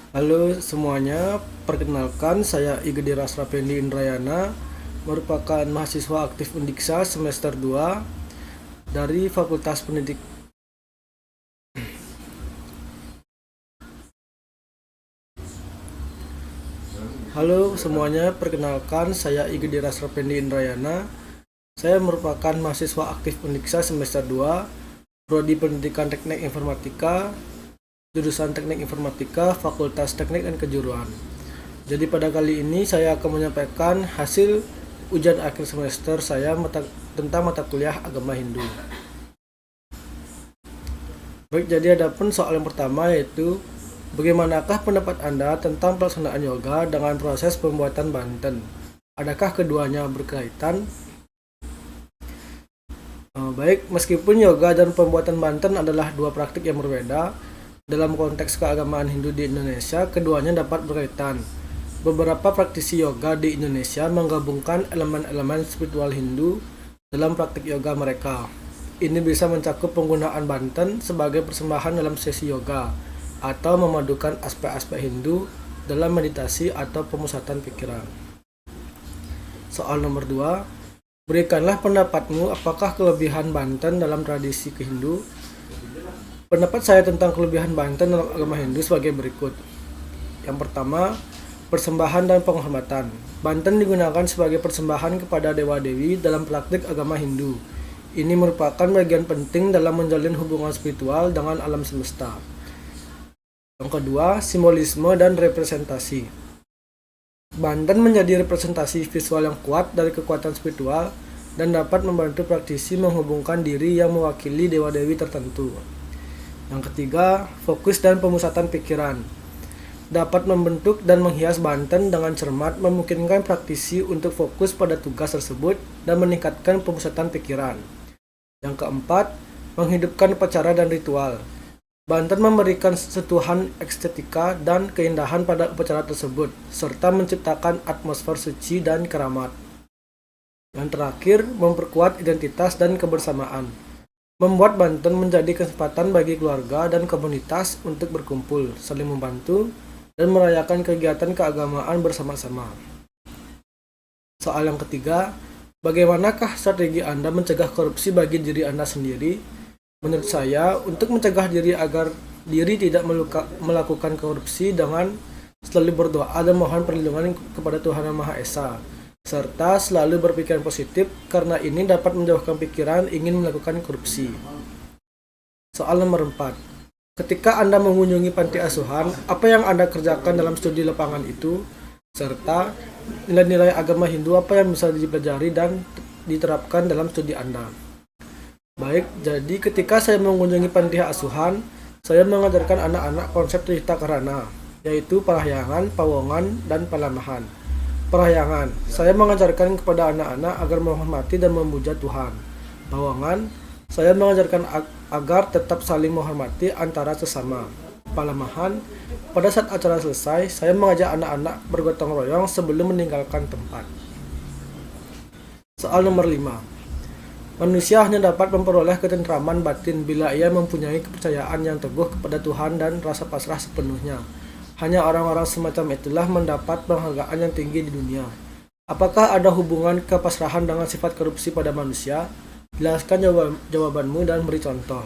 Halo semuanya, perkenalkan saya Igede Rasrapendi Indrayana, merupakan mahasiswa aktif Undiksa semester 2 dari Fakultas Pendidik. Halo semuanya, perkenalkan saya Igede Rasrapendi Indrayana. Saya merupakan mahasiswa aktif Undiksa semester 2, Prodi Pendidikan Teknik Informatika, jurusan Teknik Informatika, Fakultas Teknik dan Kejuruan. Jadi pada kali ini saya akan menyampaikan hasil ujian akhir semester saya tentang mata kuliah agama Hindu. Baik, jadi ada pun soal yang pertama yaitu bagaimanakah pendapat Anda tentang pelaksanaan yoga dengan proses pembuatan banten? Adakah keduanya berkaitan? Baik, meskipun yoga dan pembuatan banten adalah dua praktik yang berbeda, dalam konteks keagamaan Hindu di Indonesia, keduanya dapat berkaitan. Beberapa praktisi yoga di Indonesia menggabungkan elemen-elemen spiritual Hindu dalam praktik yoga mereka. Ini bisa mencakup penggunaan banten sebagai persembahan dalam sesi yoga, atau memadukan aspek-aspek Hindu dalam meditasi atau pemusatan pikiran. Soal nomor 2, berikanlah pendapatmu apakah kelebihan banten dalam tradisi Hindu. Pendapat saya tentang kelebihan banten dalam agama Hindu sebagai berikut. Yang pertama, persembahan dan penghormatan. Banten digunakan sebagai persembahan kepada dewa-dewi dalam praktik agama Hindu. Ini merupakan bagian penting dalam menjalin hubungan spiritual dengan alam semesta. Yang kedua, simbolisme dan representasi. Banten menjadi representasi visual yang kuat dari kekuatan spiritual dan dapat membantu praktisi menghubungkan diri yang mewakili dewa-dewi tertentu. Yang ketiga, fokus dan pemusatan pikiran. Dapat membentuk dan menghias banten dengan cermat memungkinkan praktisi untuk fokus pada tugas tersebut dan meningkatkan pemusatan pikiran. Yang keempat, menghidupkan upacara dan ritual. Banten memberikan sentuhan estetika dan keindahan pada upacara tersebut, serta menciptakan atmosfer suci dan keramat. Yang terakhir, memperkuat identitas dan kebersamaan. Membuat banten menjadi kesempatan bagi keluarga dan komunitas untuk berkumpul, saling membantu, dan merayakan kegiatan keagamaan bersama-sama. Soal yang ketiga, bagaimanakah strategi Anda mencegah korupsi bagi diri Anda sendiri? Menurut saya, untuk mencegah diri agar diri tidak melakukan korupsi dengan selalu berdoa dan mohon perlindungan kepada Tuhan Yang Maha Esa, serta selalu berpikiran positif karena ini dapat menjauhkan pikiran ingin melakukan korupsi. Soal nomor 4. Ketika Anda mengunjungi panti asuhan, apa yang Anda kerjakan dalam studi lapangan itu? Serta nilai-nilai agama Hindu apa yang bisa dipelajari dan diterapkan dalam studi Anda? Baik, jadi ketika saya mengunjungi panti asuhan, saya mengajarkan anak-anak konsep Trihita Karana, yaitu parahyangan, pawongan, dan palamahan. Parahyangan, saya mengajarkan kepada anak-anak agar menghormati dan memuja Tuhan. Pawongan, saya mengajarkan agar tetap saling menghormati antara sesama. Palamahan, pada saat acara selesai, saya mengajak anak-anak bergotong royong sebelum meninggalkan tempat. Soal nomor 5. Manusia hanya dapat memperoleh ketentraman batin bila ia mempunyai kepercayaan yang teguh kepada Tuhan dan rasa pasrah sepenuhnya. Hanya orang-orang semacam itulah mendapat penghargaan yang tinggi di dunia. Apakah ada hubungan kepasrahan dengan sifat korupsi pada manusia? Jelaskan jawabanmu dan beri contoh.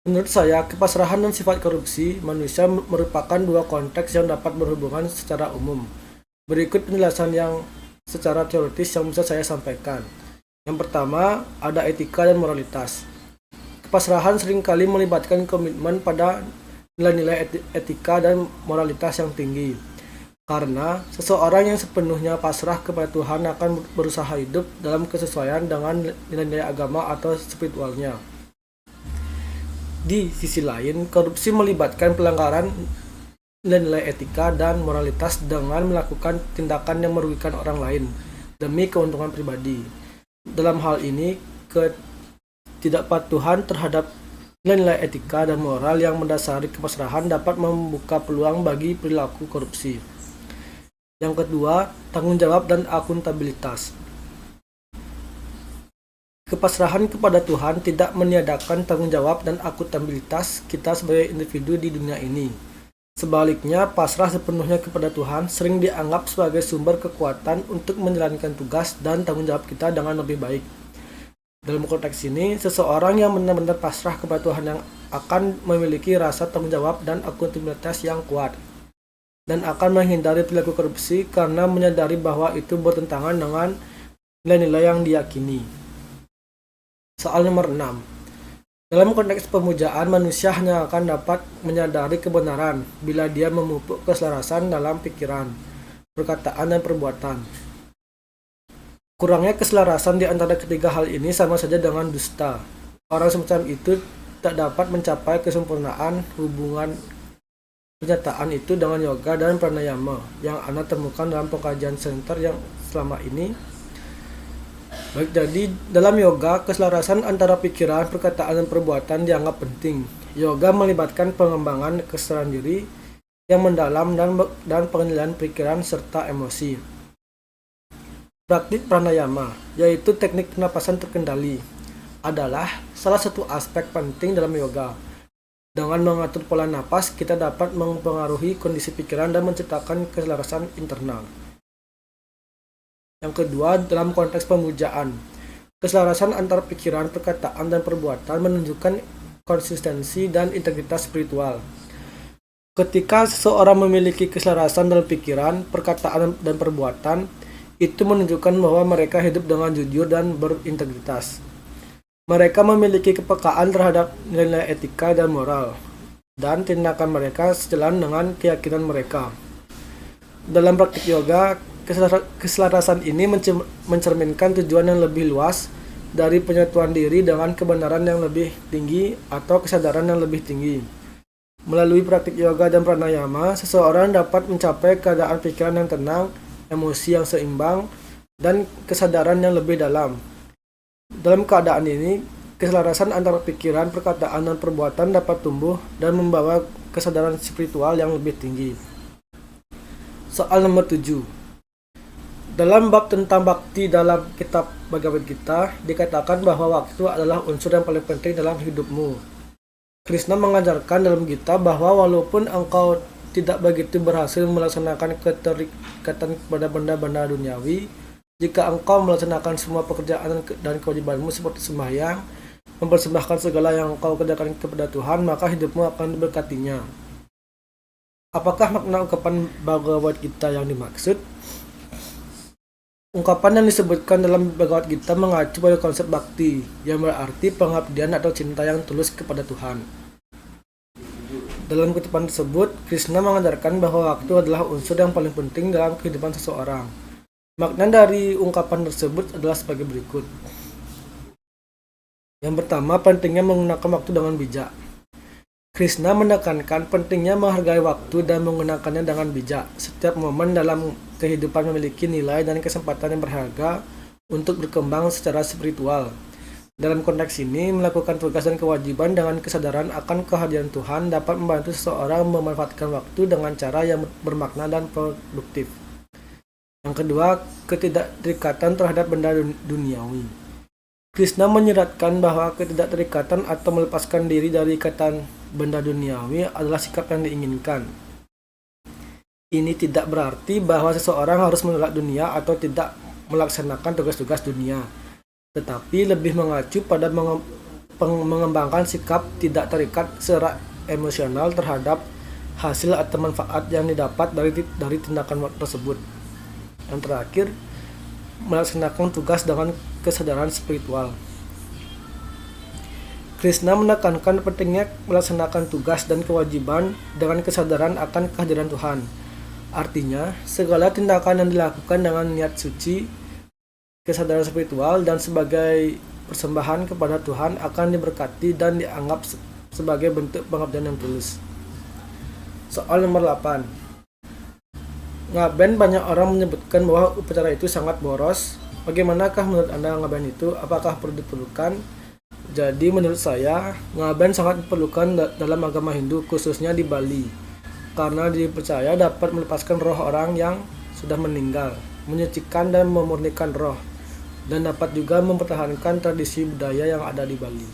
Menurut saya, kepasrahan dan sifat korupsi manusia merupakan dua konteks yang dapat berhubungan secara umum. Berikut penjelasan yang secara teoritis yang bisa saya sampaikan. Yang pertama, ada etika dan moralitas. Kepasrahan seringkali melibatkan komitmen pada nilai-nilai etika dan moralitas yang tinggi. Karena seseorang yang sepenuhnya pasrah kepada Tuhan akan berusaha hidup dalam kesesuaian dengan nilai-nilai agama atau spiritualnya. Di sisi lain, korupsi melibatkan pelanggaran nilai-nilai etika dan moralitas dengan melakukan tindakan yang merugikan orang lain demi keuntungan pribadi. Dalam hal ini, ketidakpatuhan terhadap nilai-nilai etika dan moral yang mendasari kepasrahan dapat membuka peluang bagi perilaku korupsi. Yang kedua, tanggung jawab dan akuntabilitas. Kepasrahan kepada Tuhan tidak meniadakan tanggung jawab dan akuntabilitas kita sebagai individu di dunia ini. Sebaliknya, pasrah sepenuhnya kepada Tuhan sering dianggap sebagai sumber kekuatan untuk menjalankan tugas dan tanggung jawab kita dengan lebih baik. Dalam konteks ini, seseorang yang benar-benar pasrah kepada Tuhan yang akan memiliki rasa tanggung jawab dan akuntabilitas yang kuat, dan akan menghindari perilaku korupsi karena menyadari bahwa itu bertentangan dengan nilai-nilai yang diyakini. Soal nomor 6. Dalam konteks pemujaan, manusia hanya akan dapat menyadari kebenaran bila dia memupuk keselarasan dalam pikiran, perkataan, dan perbuatan. Kurangnya keselarasan di antara ketiga hal ini sama saja dengan dusta. Orang semacam itu tak dapat mencapai kesempurnaan hubungan pernyataan itu dengan yoga dan pranayama yang Anda temukan dalam pengkajian center yang selama ini. Baik, jadi dalam yoga, keselarasan antara pikiran, perkataan, dan perbuatan dianggap penting. Yoga melibatkan pengembangan kesadaran diri yang mendalam dan pengendalian pikiran serta emosi. Praktik pranayama, yaitu teknik pernapasan terkendali, adalah salah satu aspek penting dalam yoga. Dengan mengatur pola napas, kita dapat mempengaruhi kondisi pikiran dan menciptakan keselarasan internal. Yang kedua, dalam konteks pemujaan, keselarasan antara pikiran, perkataan, dan perbuatan menunjukkan konsistensi dan integritas spiritual. Ketika seseorang memiliki keselarasan dalam pikiran, perkataan, dan perbuatan, itu menunjukkan bahwa mereka hidup dengan jujur dan berintegritas. Mereka memiliki kepekaan terhadap nilai etika dan moral, dan tindakan mereka sejalan dengan keyakinan mereka. Dalam praktik yoga, keselarasan ini mencerminkan tujuan yang lebih luas dari penyatuan diri dengan kebenaran yang lebih tinggi atau kesadaran yang lebih tinggi. Melalui praktik yoga dan pranayama, seseorang dapat mencapai keadaan pikiran yang tenang, emosi yang seimbang, dan kesadaran yang lebih dalam. Dalam keadaan ini, keselarasan antara pikiran, perkataan, dan perbuatan dapat tumbuh dan membawa kesadaran spiritual yang lebih tinggi. Soal nomor 7. Dalam bab tentang bakti dalam kitab Bhagavad Gita, dikatakan bahwa waktu adalah unsur yang paling penting dalam hidupmu. Krishna mengajarkan dalam Gita bahwa walaupun engkau tidak begitu berhasil melaksanakan keterikatan kepada benda-benda duniawi, jika engkau melaksanakan semua pekerjaan dan kewajibanmu seperti sembahyang, mempersembahkan segala yang engkau kerjakan kepada Tuhan, maka hidupmu akan diberkatinya. Apakah makna ungkapan Bhagavad Gita yang dimaksud? Ungkapan yang disebutkan dalam Bhagavad Gita mengacu pada konsep bakti, yang berarti pengabdian atau cinta yang tulus kepada Tuhan. Dalam kutipan tersebut, Krishna mengajarkan bahwa waktu adalah unsur yang paling penting dalam kehidupan seseorang. Makna dari ungkapan tersebut adalah sebagai berikut. Yang pertama, pentingnya menggunakan waktu dengan bijak. Krishna menekankan pentingnya menghargai waktu dan menggunakannya dengan bijak. Setiap momen dalam kehidupan memiliki nilai dan kesempatan yang berharga untuk berkembang secara spiritual. Dalam konteks ini, melakukan tugas dan kewajiban dengan kesadaran akan kehadiran Tuhan dapat membantu seseorang memanfaatkan waktu dengan cara yang bermakna dan produktif. Yang kedua, ketidakterikatan terhadap benda duniawi. Krishna menyeratkan bahwa ketidakterikatan atau melepaskan diri dari ikatan benda duniawi adalah sikap yang diinginkan. Ini tidak berarti bahwa seseorang harus menolak dunia atau tidak melaksanakan tugas-tugas dunia, tetapi lebih mengacu pada mengembangkan sikap tidak terikat secara emosional terhadap hasil atau manfaat yang didapat dari tindakan tersebut. Yang terakhir, melaksanakan tugas dengan kesadaran spiritual. Krishna menekankan pentingnya melaksanakan tugas dan kewajiban dengan kesadaran akan kehadiran Tuhan. Artinya, segala tindakan yang dilakukan dengan niat suci, kesadaran spiritual, dan sebagai persembahan kepada Tuhan akan diberkati dan dianggap sebagai bentuk pengabdian yang tulus. Soal nomor 8. Ngaben, banyak orang menyebutkan bahwa upacara itu sangat boros. Bagaimanakah menurut Anda ngaben itu? Apakah perlu diperlukan? Jadi menurut saya, ngaben sangat diperlukan dalam agama Hindu, khususnya di Bali, karena dipercaya dapat melepaskan roh orang yang sudah meninggal, menyucikan dan memurnikan roh, dan dapat juga mempertahankan tradisi budaya yang ada di Bali.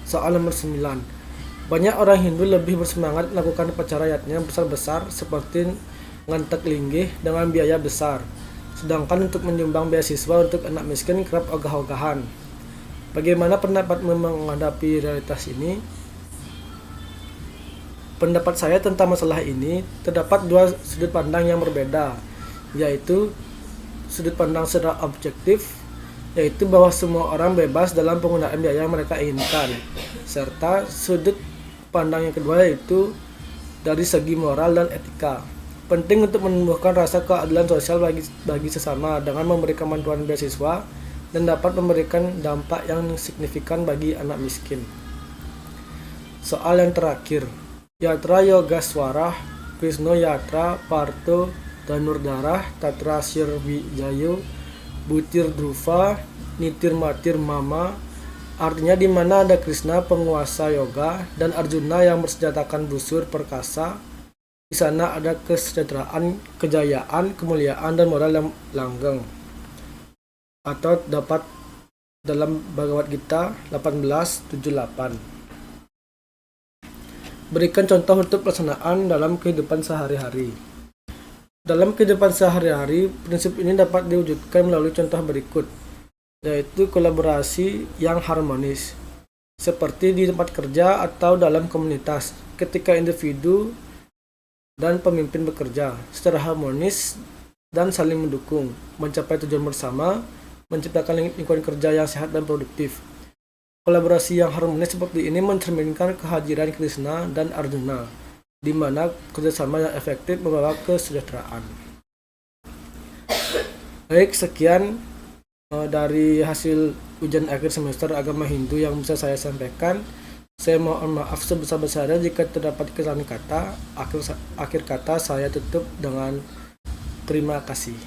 Soal nomor 9. Banyak orang Hindu lebih bersemangat melakukan upacara yatnya besar-besar seperti ngantek linggih dengan biaya besar. Sedangkan untuk menyumbang beasiswa untuk anak miskin kerap ogah-ogahan. Bagaimana pendapatmu menghadapi realitas ini? Pendapat saya tentang masalah ini terdapat dua sudut pandang yang berbeda, yaitu sudut pandang secara objektif, yaitu bahwa semua orang bebas dalam penggunaan biaya yang mereka inginkan, serta sudut pandang yang kedua yaitu dari segi moral dan etika. Penting untuk menumbuhkan rasa keadilan sosial bagi sesama dengan memberikan bantuan beasiswa dan dapat memberikan dampak yang signifikan bagi anak miskin. Soal yang terakhir, Yatra Yogaswara, Krishna Yatra, Parto, Danurdarah, Tatra Sirvijayo, Butir Dhruva, Nitir Matir Mama, artinya di mana ada Krishna penguasa yoga dan Arjuna yang bersenjatakan busur perkasa, di sana ada kesejahteraan, kejayaan, kemuliaan dan moral yang langgeng. Atau dapat dalam Bhagavad Gita 18:78. Berikan contoh untuk pelaksanaan dalam kehidupan sehari-hari. Dalam kehidupan sehari-hari, prinsip ini dapat diwujudkan melalui contoh berikut, yaitu kolaborasi yang harmonis, seperti di tempat kerja atau dalam komunitas, ketika individu dan pemimpin bekerja secara harmonis dan saling mendukung, mencapai tujuan bersama, menciptakan lingkungan kerja yang sehat dan produktif. Kolaborasi yang harmonis seperti ini mencerminkan kehadiran Krishna dan Arjuna, di mana kerjasama yang efektif membawa kesejahteraan. Baik, sekian dari hasil ujian akhir semester agama Hindu yang bisa saya sampaikan. Saya mohon maaf sebesar-besarnya jika terdapat kesalahan kata. Akhir kata saya tutup dengan terima kasih.